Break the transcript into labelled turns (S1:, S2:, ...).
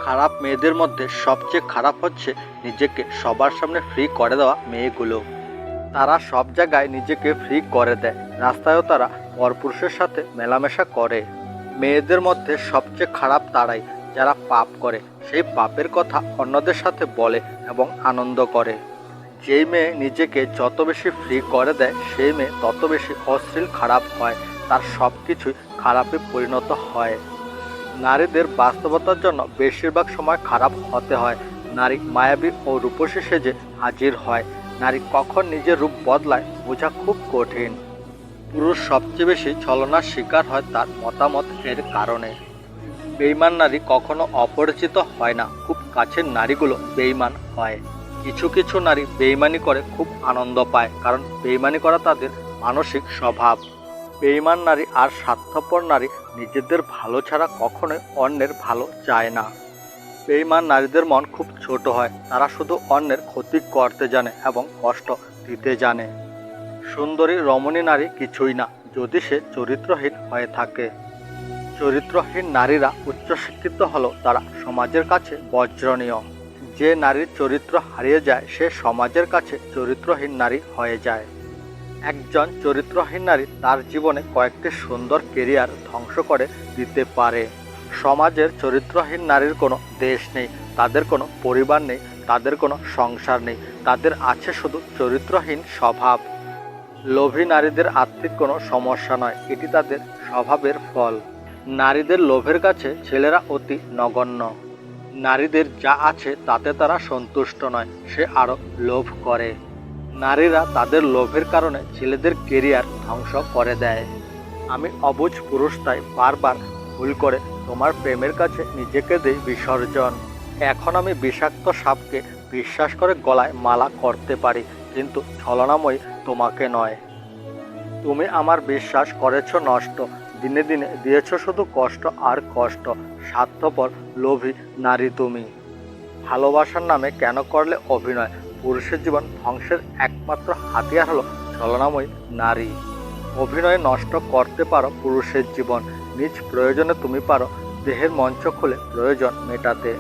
S1: খারাপ মেয়েদের মধ্যে সবচেয়ে খারাপ হচ্ছে নিজেকে সবার সামনে ফ্রি করে দেওয়া মেয়েগুলো। তারা সব জায়গায় নিজেকে ফ্রি করে দেয়, রাস্তায়ও তারা পরপুরুষের সাথে মেলামেশা করে। মেয়েদের মধ্যে সবচেয়ে খারাপ তারাই যারা পাপ করে, সেই পাপের কথা অন্যদের সাথে বলে এবং আনন্দ করে। যেই মেয়ে নিজেকে যত বেশি ফ্রি করে দেয় সেই মেয়ে তত বেশি অশ্লীল খারাপ হয়, তার সব কিছুই খারাপে পরিণত হয়। নারীদের বাস্তবতার জন্য বেশিরভাগ সময় খারাপ হতে হয়। নারী মায়াবী ও রূপসী সেজে হাজির হয়। নারী কখন নিজের রূপ বদলায় বোঝা খুব কঠিন। পুরুষ সবচেয়ে বেশি ছলনার শিকার হয় তার মতামত এর কারণে। বেঈমান নারী কখনো অপরিচিত হয় না, খুব কাছের নারীগুলো বেঈমান হয়। কিছু কিছু নারী বেঈমানি করে খুব আনন্দ পায়, কারণ বেঈমানি করা তাদের মানসিক স্বভাব। বেঈমান নারী আর স্বার্থপর নারী নিজেদের ভালো ছাড়া কখনোই অন্যের ভালো চায় না। বেঈমান নারীদের মন খুব ছোট হয়, তারা শুধু অন্যের ক্ষতি করতে জানে এবং কষ্ট দিতে জানে। সুন্দরী রমণী নারী কিছুই না যদি সে চরিত্রহীন হয়ে থাকে। চরিত্রহীন নারীরা উচ্চশিক্ষিত হলেও তারা সমাজের কাছে বজ্রনীয়। যে নারীর চরিত্র হারিয়ে যায় সে সমাজের কাছে চরিত্রহীন নারী হয়ে যায়। একজন চরিত্রহীন নারী তার জীবনে কয়েকটি সুন্দর কেরিয়ার ধ্বংস করে দিতে পারে। সমাজের চরিত্রহীন নারীর কোনো দেশ নেই, তাদের কোনো পরিবার নেই, তাদের কোনো সংসার নেই, তাদের আছে শুধু চরিত্রহীন স্বভাব। লোভী নারীদের আর্থিক কোনো সমস্যা নয়, এটি তাদের স্বভাবের ফল। নারীদের লোভের কাছে ছেলেরা অতি নগণ্য। নারীদের যা আছে তাতে তারা সন্তুষ্ট নয়, সে আরও লোভ করে। নারীরা তাদের লোভের কারণে ছেলেদের কেরিয়ার ধ্বংস করে দেয়। আমি অবুঝ পুরুষ তাই বারবার ভুল করে তোমার প্রেমের কাছে নিজেকে দেই বিসর্জন। এখন আমি বিষাক্ত সাপকে বিশ্বাস করে গলায় মালা করতে পারি, কিন্তু ছলনাময়ী তোমাকে নয়। তুমি আমার বিশ্বাস করেছ নষ্ট, দিনে দিনে দিয়েছ শুধু কষ্ট আর কষ্ট। স্বার্থপর লোভী নারী তুমি। ভালোবাসার নামে কেন করলে অভিনয়? পুরুষের জীবন ধ্বংসের একমাত্র হাতিয়ার হলো ছলনাময়ী নারী। অভিনয় নষ্ট করতে পারো পুরুষের জীবন, নিজ প্রয়োজনে তুমি পারো দেহের মঞ্চ খুলে প্রয়োজন মেটাতে।